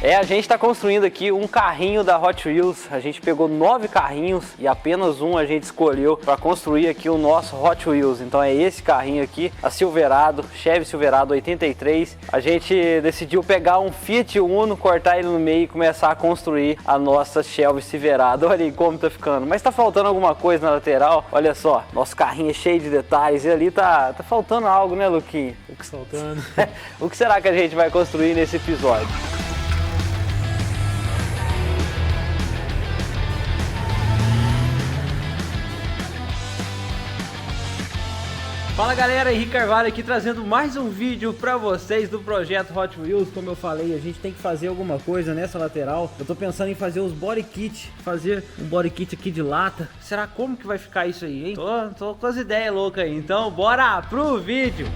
A gente está construindo aqui um carrinho da Hot Wheels. A gente pegou 9 carrinhos e apenas um a gente escolheu para construir aqui o nosso Hot Wheels. Então é esse carrinho aqui, a Silverado, Chevy Silverado 83. A gente decidiu pegar um Fiat Uno, cortar ele no meio e começar a construir a nossa Chevy Silverado. Olha aí como tá ficando. Mas tá faltando alguma coisa na lateral. Olha só, nosso carrinho é cheio de detalhes e ali tá faltando algo, né, Luquinha? O que faltando? O que será que a gente vai construir nesse episódio? Fala galera, Henrique Carvalho aqui trazendo mais um vídeo pra vocês do projeto Hot Wheels. Como eu falei, a gente tem que fazer alguma coisa nessa lateral. Eu tô pensando em fazer os body kit, fazer um body kit aqui de lata. Será como que vai ficar isso aí, hein? Tô com as ideias loucas aí, então bora pro vídeo!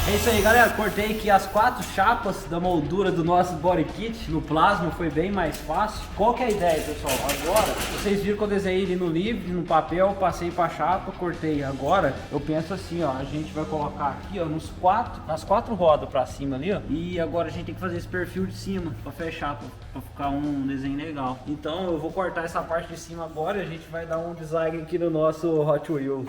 É isso aí galera, cortei aqui as 4 chapas da moldura do nosso body kit no plasma, foi bem mais fácil. Qual que é a ideia, pessoal? Agora, vocês viram que eu desenhei ele no livro, no papel, passei pra chapa, cortei. Agora, eu penso assim, ó, a gente vai colocar aqui, ó, nas 4 rodas pra cima ali, ó. E agora a gente tem que fazer esse perfil de cima pra fechar, pra ficar um desenho legal. Então eu vou cortar essa parte de cima agora e a gente vai dar um design aqui no nosso Hot Wheels.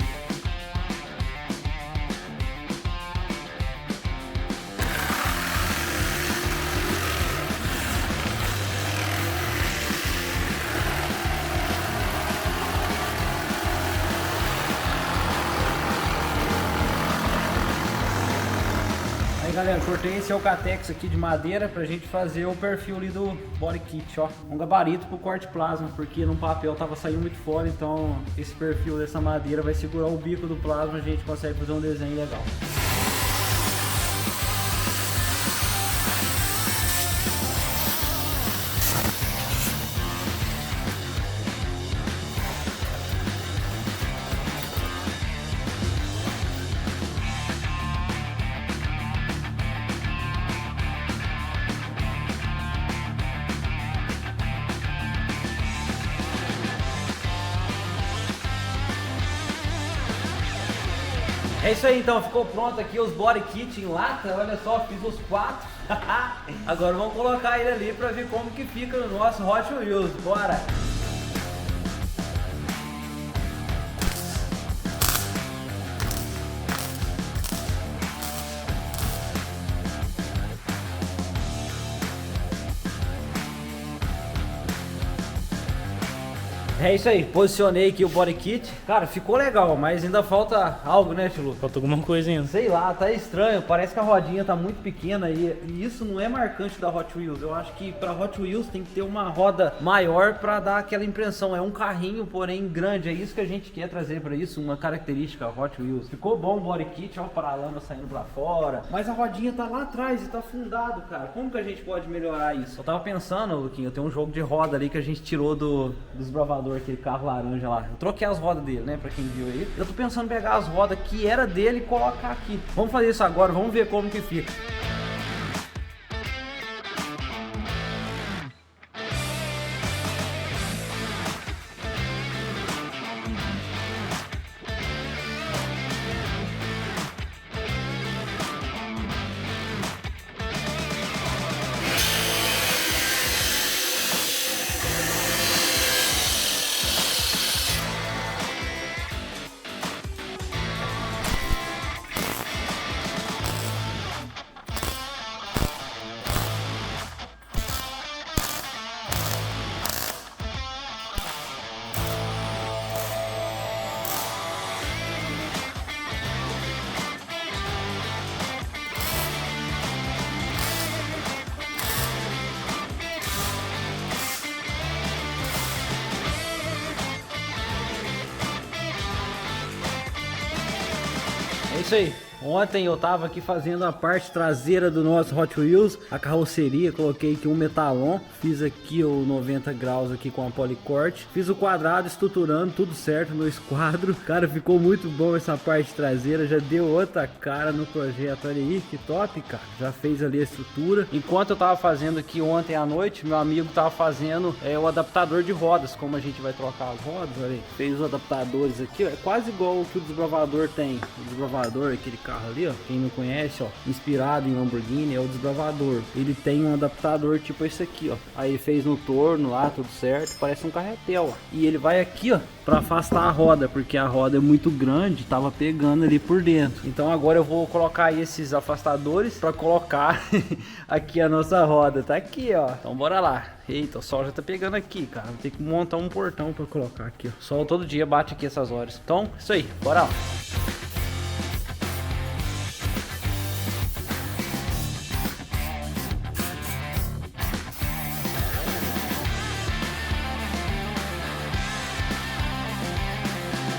Galera, cortei esse Alcatex aqui de madeira pra gente fazer o perfil ali do body kit, ó. Um gabarito pro corte plasma, porque no papel tava saindo muito fora, então esse perfil dessa madeira vai segurar o bico do plasma, a gente consegue fazer um desenho legal. É isso aí então, ficou pronto aqui os body kit em lata, olha só, fiz os 4. Agora vamos colocar ele ali pra ver como que fica no nosso Hot Wheels, bora! É isso aí, posicionei aqui o body kit. Cara, ficou legal, mas ainda falta algo, né, Tilo? Falta alguma coisa ainda. Sei lá, tá estranho, parece que a rodinha tá muito pequena e isso não é marcante da Hot Wheels. Eu acho que pra Hot Wheels tem que ter uma roda maior pra dar aquela impressão. É um carrinho, porém grande, é isso que a gente quer trazer pra isso, uma característica Hot Wheels. Ficou bom o body kit, ó, o paralama saindo pra fora, mas a rodinha tá lá atrás e tá afundado, cara. Como que a gente pode melhorar isso? Eu tava pensando, Luquinho, tem um jogo de roda ali que a gente tirou do desbravador, aquele carro laranja lá. Eu troquei as rodas dele, né, pra quem viu aí. Eu tô pensando em pegar as rodas que era dele e colocar aqui. Vamos fazer isso agora, vamos ver como que fica. É isso aí. Ontem eu tava aqui fazendo a parte traseira do nosso Hot Wheels, a carroceria, coloquei aqui um metalon, fiz aqui o 90 graus aqui com a policorte, fiz o quadrado estruturando, tudo certo no esquadro. Cara, ficou muito bom essa parte traseira, já deu outra cara no projeto. Olha aí, que top, cara. Já fez ali a estrutura. Enquanto eu tava fazendo aqui ontem à noite, meu amigo tava fazendo o adaptador de rodas, como a gente vai trocar as rodas, olha aí. Fez os adaptadores aqui, ó, é quase igual o que o Desbravador tem. O Desbravador, aquele carro ali, ó, quem não conhece, ó, inspirado em Lamborghini, é o Desbravador. Ele tem um adaptador tipo esse aqui, ó. Aí fez no torno lá, tudo certo, parece um carretel, ó. E ele vai aqui, ó, para afastar a roda, porque a roda é muito grande, tava pegando ali por dentro. Então agora eu vou colocar aí esses afastadores para colocar aqui a nossa roda. Tá aqui, ó. Então bora lá. Eita, o sol já tá pegando aqui, cara. Vou ter que montar um portão para colocar aqui, ó. O sol todo dia bate aqui essas horas. Então, isso aí. Bora lá.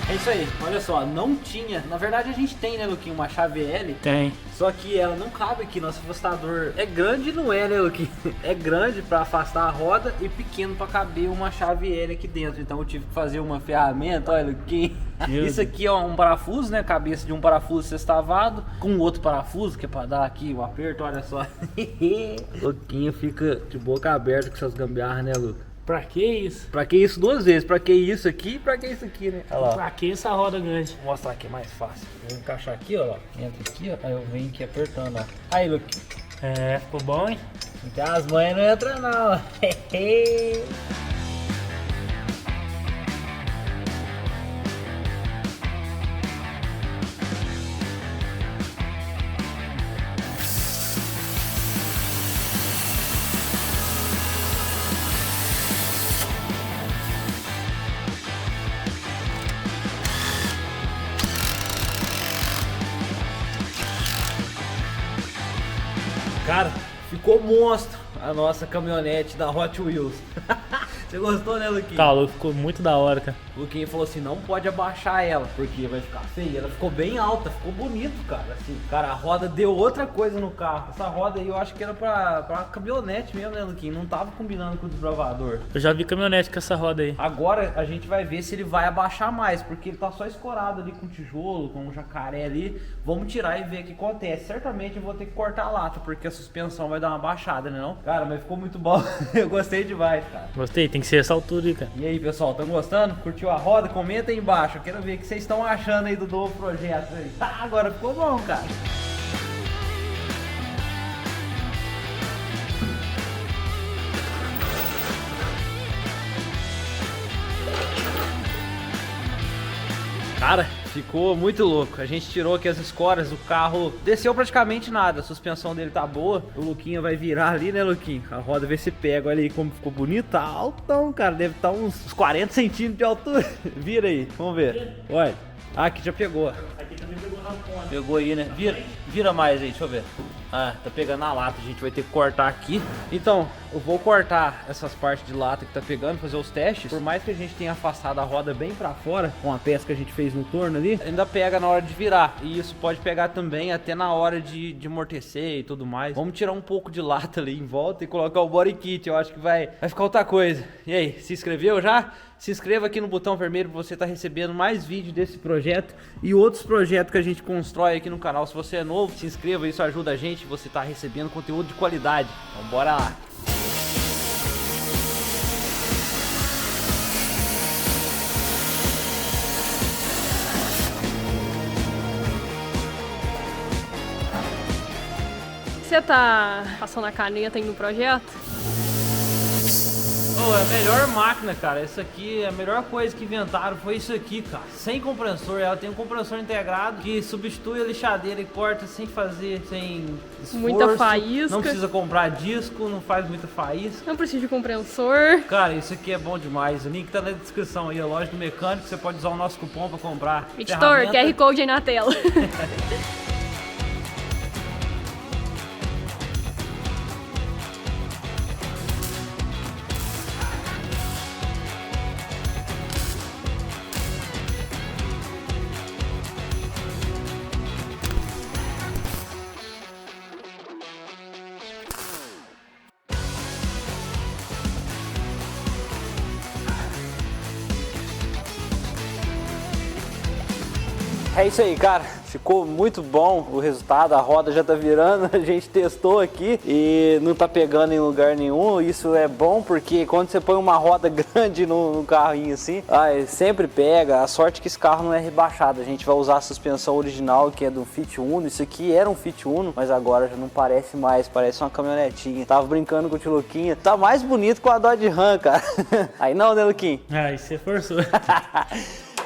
É isso aí, olha só, não tinha, na verdade a gente tem, né, Luquinho, uma chave L. Tem. Só que ela não cabe aqui, nosso afastador é grande, não é, né, Luquinho? É grande para afastar a roda e pequeno para caber uma chave L aqui dentro. Então eu tive que fazer uma ferramenta, olha, Luquinho. Isso aqui é um parafuso, né, cabeça de um parafuso sextavado com outro parafuso, que é para dar aqui o aperto, olha só. Luquinho fica de boca aberta com essas gambiarras, né, Luca? Pra que isso? Pra que isso duas vezes? Pra que isso aqui e pra que isso aqui, né? Olha lá. Pra que essa roda grande? Vou mostrar aqui, é mais fácil. Vou encaixar aqui, ó. Entra aqui, ó. Aí eu venho aqui apertando, ó. Aí, Luke. É, ficou bom, hein? Então as manhas não entram, não. Cara, ficou monstro a nossa caminhonete da Hot Wheels. Você gostou, né, Luquinho? Tá, ficou muito da hora, cara. O Luquinho falou assim, não pode abaixar ela, porque vai ficar feia. Ela ficou bem alta, ficou bonito, cara. Assim, cara, a roda deu outra coisa no carro. Essa roda aí eu acho que era pra caminhonete mesmo, né, Luquinho? Não tava combinando com o Desbravador. Eu já vi caminhonete com essa roda aí. Agora a gente vai ver se ele vai abaixar mais, porque ele tá só escorado ali com tijolo, com um jacaré ali. Vamos tirar e ver o que acontece. Certamente eu vou ter que cortar a lata, porque a suspensão vai dar uma baixada, né não? Cara, mas ficou muito bom. Eu gostei demais, cara. Gostei, tem que ser essa altura aí, cara. E aí, pessoal, estão gostando? Curtiu a roda? Comenta aí embaixo. Eu quero ver o que vocês estão achando aí do novo projeto aí. Tá, agora ficou bom, cara. Cara, ficou muito louco. A gente tirou aqui as escoras, o carro desceu praticamente nada. A suspensão dele tá boa. O Luquinha vai virar ali, né, Luquinho? A roda vê se pega. Olha aí como ficou bonito. Tá altão, cara. Deve estar uns 40 centímetros de altura. Vira aí, vamos ver. Olha. Ah, aqui já pegou. Aqui também pegou na ponta. Pegou aí, né? Vira mais aí, deixa eu ver. Ah, tá pegando na lata, a gente vai ter que cortar aqui. Então, eu vou cortar essas partes de lata que tá pegando, fazer os testes. Por mais que a gente tenha afastado a roda bem pra fora, com a peça que a gente fez no torno ali, ainda pega na hora de virar. E isso pode pegar também até na hora de amortecer e tudo mais. Vamos tirar um pouco de lata ali em volta e colocar o body kit. Eu acho que vai ficar outra coisa. E aí, se inscreveu já? Se inscreva aqui no botão vermelho para você estar recebendo mais vídeos desse projeto e outros projetos que a gente constrói aqui no canal. Se você é novo, se inscreva, isso ajuda a gente, você está recebendo conteúdo de qualidade. Então bora lá! Você tá passando a caneta aí no projeto? Oh, é a melhor máquina, cara. Isso aqui, a melhor coisa que inventaram foi isso aqui, cara. Sem compressor, ela tem um compressor integrado que substitui a lixadeira e corta sem esforço. Muita faísca. Não precisa comprar disco, não faz muita faísca. Não precisa de compressor. Cara, isso aqui é bom demais. O link tá na descrição aí, a loja do mecânico. Você pode usar o nosso cupom pra comprar. Editor, QR Code aí na tela. É isso aí, cara. Ficou muito bom o resultado. A roda já tá virando. A gente testou aqui e não tá pegando em lugar nenhum. Isso é bom porque quando você põe uma roda grande no carrinho assim, sempre pega. A sorte é que esse carro não é rebaixado. A gente vai usar a suspensão original, que é do Fit Uno. Isso aqui era um Fit Uno, mas agora já não parece mais. Parece uma caminhonetinha. Tava brincando com o tio Luquinha. Tá mais bonito com a Dodge Ram, cara. Aí não, né, Luquinha? Aí você forçou.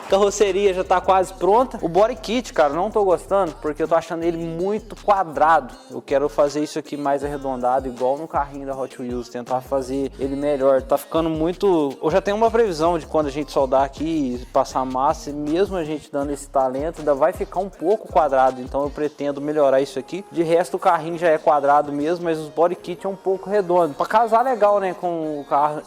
Carroceria já tá quase pronta. O body kit, cara, não tô gostando porque eu tô achando ele muito quadrado. Eu quero fazer isso aqui mais arredondado, igual no carrinho da Hot Wheels, tentar fazer ele melhor. Tá ficando muito... Eu já tenho uma previsão de quando a gente soldar aqui e passar massa, e mesmo a gente dando esse talento, ainda vai ficar um pouco quadrado. Então eu pretendo melhorar isso aqui. De resto, o carrinho já é quadrado mesmo, mas os body kit é um pouco redondo. Pra casar legal, né, com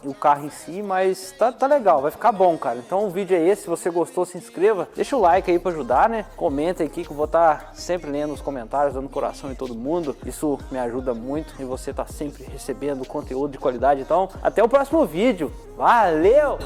o carro em si, mas tá legal, vai ficar bom, cara. Então o vídeo é esse. Se você gostou, se inscreva, deixa o like aí pra ajudar, né? Comenta aqui que eu vou estar sempre lendo os comentários, dando coração em todo mundo. Isso me ajuda muito e você tá sempre recebendo conteúdo de qualidade. Então, até o próximo vídeo. Valeu!